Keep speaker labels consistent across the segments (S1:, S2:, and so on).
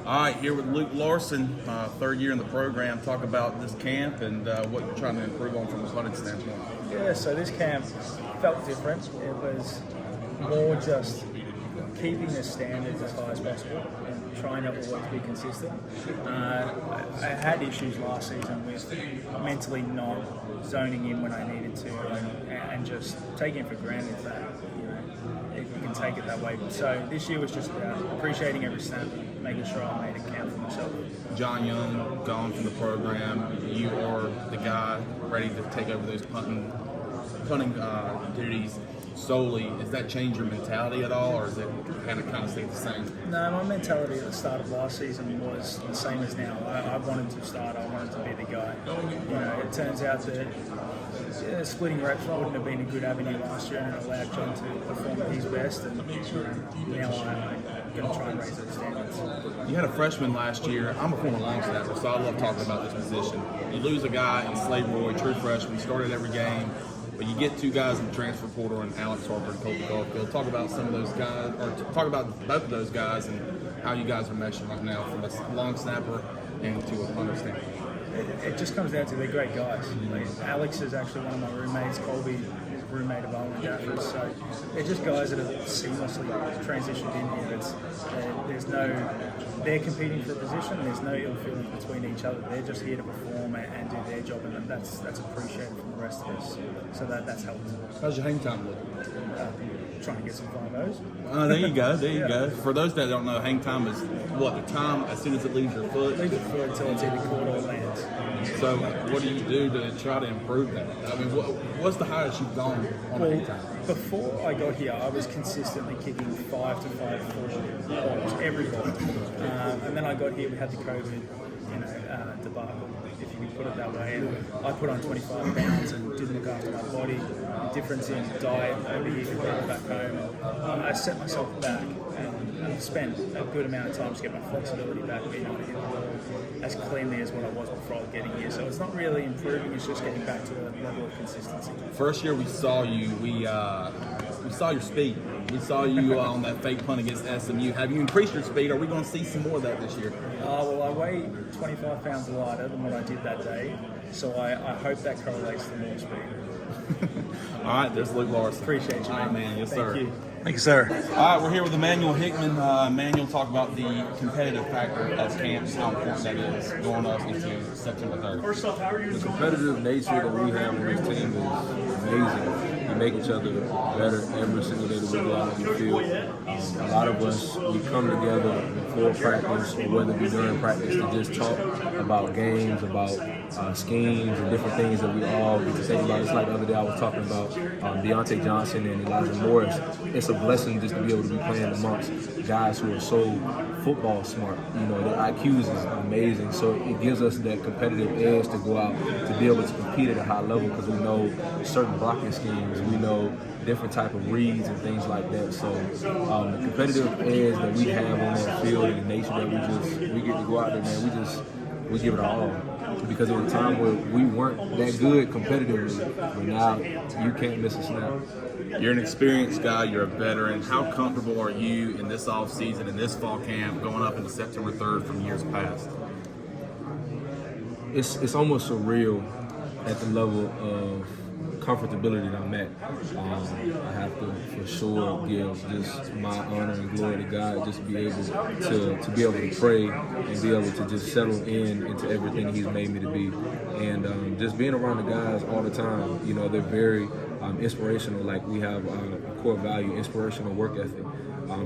S1: All right, here with Luke Larson, third year in the program. Talk about this camp and what you're trying to improve on from a punting standpoint.
S2: Yeah, so this camp felt different. It was more just keeping the standards as high as possible and trying to always be consistent. I had issues last season with mentally not zoning in when I needed to and just taking it for granted that you can take it that way. So this year was just about appreciating every snap, making sure I made it count for myself.
S1: John Young gone from the program. You are the guy ready to take over those punting duties solely. Has that changed your mentality at all, or is it kind of stayed the same?
S2: No, my mentality at the start of last season was the same as now. I wanted to start. I wanted to be the guy. It turns out that splitting reps wouldn't have been a good avenue last year, and it allowed John to perform at his best. And now I'm going to try and raise those standards.
S1: You had a freshman last year. I'm a former line snapper, so I love talking about this position. You lose a guy in Slade Roy, true freshman, started every game. But you get two guys in the transfer portal, and Alex Harper and Colton Garfield. Talk about some of those guys, or talk about both of those guys and how you guys are meshing right now from a long snapper and to a punter standpoint.
S2: It just comes down to they're great guys. Like, Alex is actually one of my roommates. Colby is a roommate of Owen Death. So they're just guys that have seamlessly transitioned in here. They're competing for a position. There's no ill feeling between each other. They're just here to perform and do their job, and that's appreciated from the rest of us. So that's helped.
S1: How's your hang time look?
S2: Trying to get some 5-0s.
S1: There you go. There you go. For those that don't know, hang time is what? The time as soon as it leaves your foot?
S2: Leave your foot until it's either caught or lands.
S1: So what do you do to try to improve that? I mean, what's the highest you've gone on hang time?
S2: Before I got here, I was consistently kicking 5 to 5-4 balls every ball. And then I got here, we had the COVID, debacle, if you could put it that way. And I put on 25 pounds and didn't look after my body. The difference in diet over here compared to back home. I set myself back and spent a good amount of time to get my flexibility back, being able to hit the ball as cleanly as what I was before I was getting here. So it's not really improving, it's just getting back to a level of consistency.
S1: First year we saw you, we saw your speed. We saw you on that fake punt against SMU. Have you increased your speed? Are we going to see some more of that this year?
S2: Well, I weigh 25 pounds lighter than what I did that day, so I hope that correlates to more speed.
S1: All right, there's Luke Larson.
S2: Appreciate you,
S1: All right, man. Yes, sir.
S2: Thank you.
S3: Thank you, sir.
S1: All right, we're here with Emmanuel Hickman. Emmanuel, talk about the competitive factor of camps, how important that is going up into September 3rd.
S4: First off, how are you? The competitive nature that we have on this team is amazing. We make each other better every single day that we go out on the field. A lot of us, we come together before practice or whether it be during practice to just talk about games, about schemes and different things that we all get to think about. It's like the other day I was talking about Deontay Johnson and Elijah Morse. It's a blessing just to be able to be playing amongst guys who are so football smart. Their IQs is amazing. So it gives us that competitive edge to go out to be able to compete at a high level because we know certain blocking schemes, we know different type of reads and things like that. So the competitive edge that we have on that field and the nature that we get to go out there, man, we give it our all. Because there was a time where we weren't that good competitively, but now you can't miss a snap.
S1: You're an experienced guy, you're a veteran. How comfortable are you in this off season, in this fall camp, going up into September 3rd from years past?
S4: It's almost surreal at the level of comfortability that I'm at. I have to for sure give just my honor and glory to God, just be able to pray and be able to just settle into everything He's made me to be, and just being around the guys all the time. They're very inspirational. Like we have a core value, inspirational work ethic.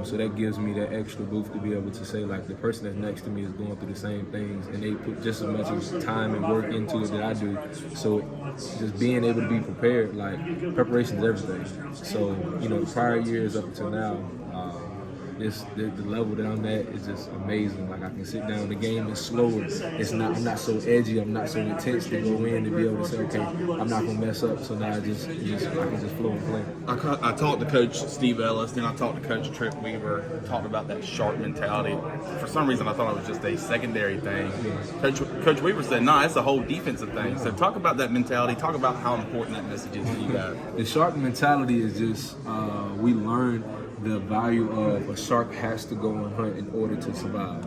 S4: So that gives me that extra boost to be able to say, like, the person that's next to me is going through the same things, and they put just as much as time and work into it that I do. So just being able to be prepared, like, preparation is everything. So, the prior years up until now, the level that I'm at is just amazing. Like, I can sit down, the game is slower. I'm not so edgy, I'm not so intense to go in to be able to say, okay, I'm not gonna mess up. So now I can just flow and play.
S1: I talked to Coach Steve Ellis, then I talked to Coach Tripp Weaver, talked about that sharp mentality. For some reason, I thought it was just a secondary thing. Coach Weaver said, no, it's a whole defensive thing. So talk about that mentality. Talk about how important that message is to you guys.
S4: The sharp mentality is just, we learn the value of a shark has to go and hunt in order to survive.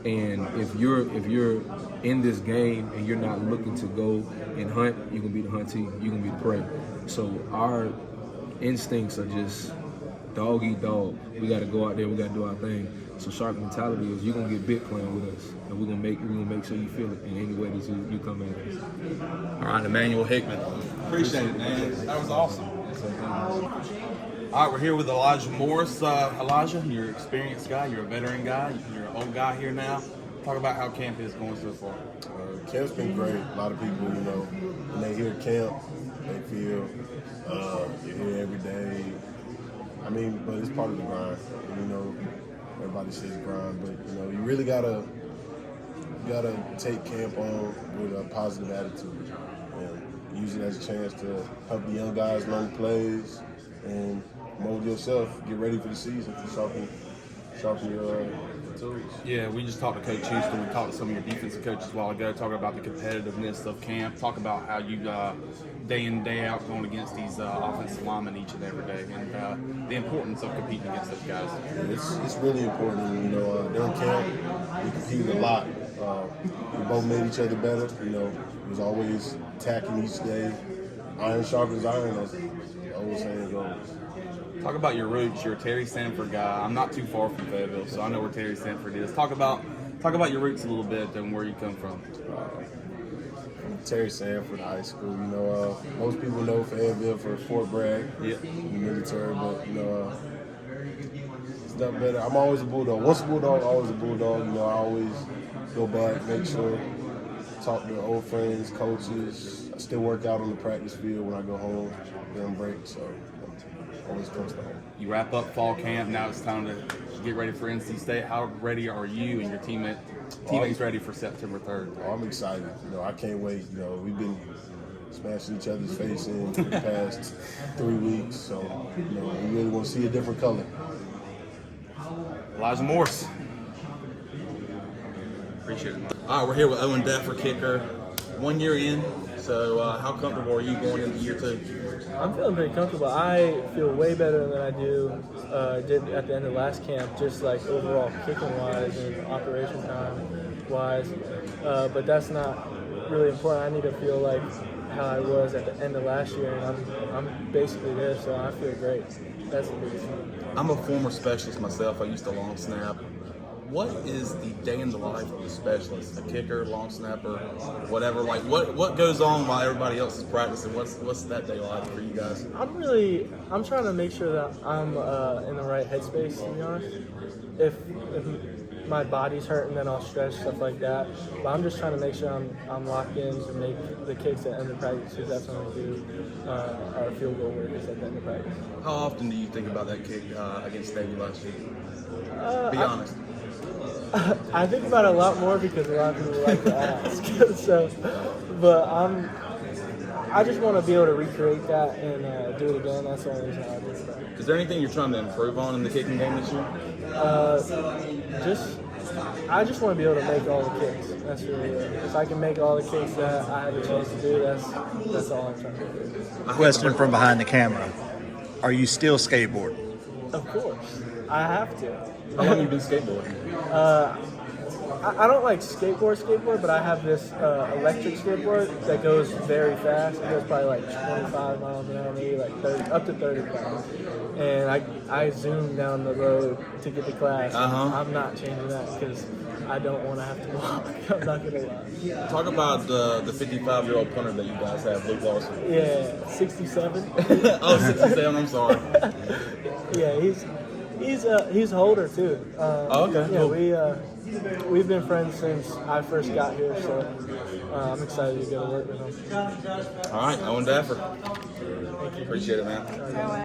S4: And if you're in this game and you're not looking to go and hunt, you're gonna be the huntee, you're gonna be the prey. So our instincts are just dog eat dog. We gotta go out there, we gotta do our thing. So shark mentality is you're gonna get bit playing with us, and we're gonna make sure you feel it in any way that you come at us.
S1: All right, Emmanuel Hickman. Appreciate it, man. That was awesome. All right, we're here with Elijah Morse. Elijah, you're an experienced guy. You're a veteran guy. You're an old guy here now. Talk about how camp is going so far.
S3: Camp's been great. A lot of people, when they hear camp, they feel you're here every day. I mean, but it's part of the grind. Everybody says grind, but you really gotta take camp on with a positive attitude and use it as a chance to help the young guys learn plays and mold yourself, get ready for the season, to sharpen your tools.
S1: Yeah, we just talked to Coach Houston. We talked to some of your defensive coaches a while ago, talking about the competitiveness of camp. Talk about how you day in, day out going against these offensive linemen each and every day, and the importance of competing against those guys.
S3: It's really important. During camp, we competed a lot. We both made each other better. It was always attacking each day. Iron sharpens iron, as the old saying goes.
S1: Talk about your roots. You're a Terry Sanford guy. I'm not too far from Fayetteville, so I know where Terry Sanford is. Talk about your roots a little bit and where you come from.
S3: Terry Sanford High School. Most people know Fayetteville for Fort Bragg,
S1: Yeah.
S3: the military, but it's not better. I'm always a Bulldog. Once a Bulldog, always a Bulldog. I always go back, make sure, talk to old friends, coaches. I still work out on the practice field when I go home during break, so always close to home.
S1: You wrap up fall camp. Now it's time to get ready for NC State. How ready are you and your teammates ready for September 3rd?
S3: Oh, I'm excited. I can't wait. We've been smashing each other's face in for the past 3 weeks, so we really want to see a different color.
S1: Elijah Morse. Appreciate it. All right, we're here with Owen Death, kicker. 1 year in, so how comfortable are you going into year 2?
S5: I'm feeling pretty comfortable. I feel way better than I did at the end of last camp, just like overall kicking wise and operation time wise. But that's not really important. I need to feel like how I was at the end of last year, and I'm basically there, so I feel great. That's the biggest thing.
S1: I'm a former specialist myself. I used to long snap. What is the day in the life of a specialist? A kicker, long snapper, whatever. Like what goes on while everybody else is practicing? What's that day like for you guys?
S5: I'm trying to make sure that I'm in the right headspace, to be honest. If my body's hurting, then I'll stretch, stuff like that. But I'm just trying to make sure I'm locked in to make the kicks at the end of practice, because that's when I do our field goal work is at the end of practice.
S1: How often do you think about that kick against Navy last year? Be honest.
S5: I think about it a lot more because a lot of people like to ask. I just want to be able to recreate that and do it again. That's the only reason I do it.
S1: Is there anything you're trying to improve on in the kicking game this year?
S5: I just want to be able to make all the kicks. That's really it. If I can make all the kicks that I have a chance to do, that's all I'm trying to do.
S6: Question from behind the camera. Are you still skateboarding?
S5: Of course. I have to.
S1: How long have you been skateboarding?
S5: I don't like skateboard, but I have this electric skateboard that goes very fast. It goes probably like 25 miles an hour, maybe like 30, up to 30 miles. And I zoom down the road to get to class. I'm not changing that because I don't want to have to walk. I'm not going to lie.
S1: Talk about the 55-year-old punter that you guys have, Luke Larson.
S5: Yeah, 67.
S1: Oh, 67, I'm sorry.
S5: Yeah, he's older too.
S1: Okay.
S5: Yeah, we've been friends since I first got here, so I'm excited to go to work with him.
S1: All right, Owen Daffer. Appreciate it, man.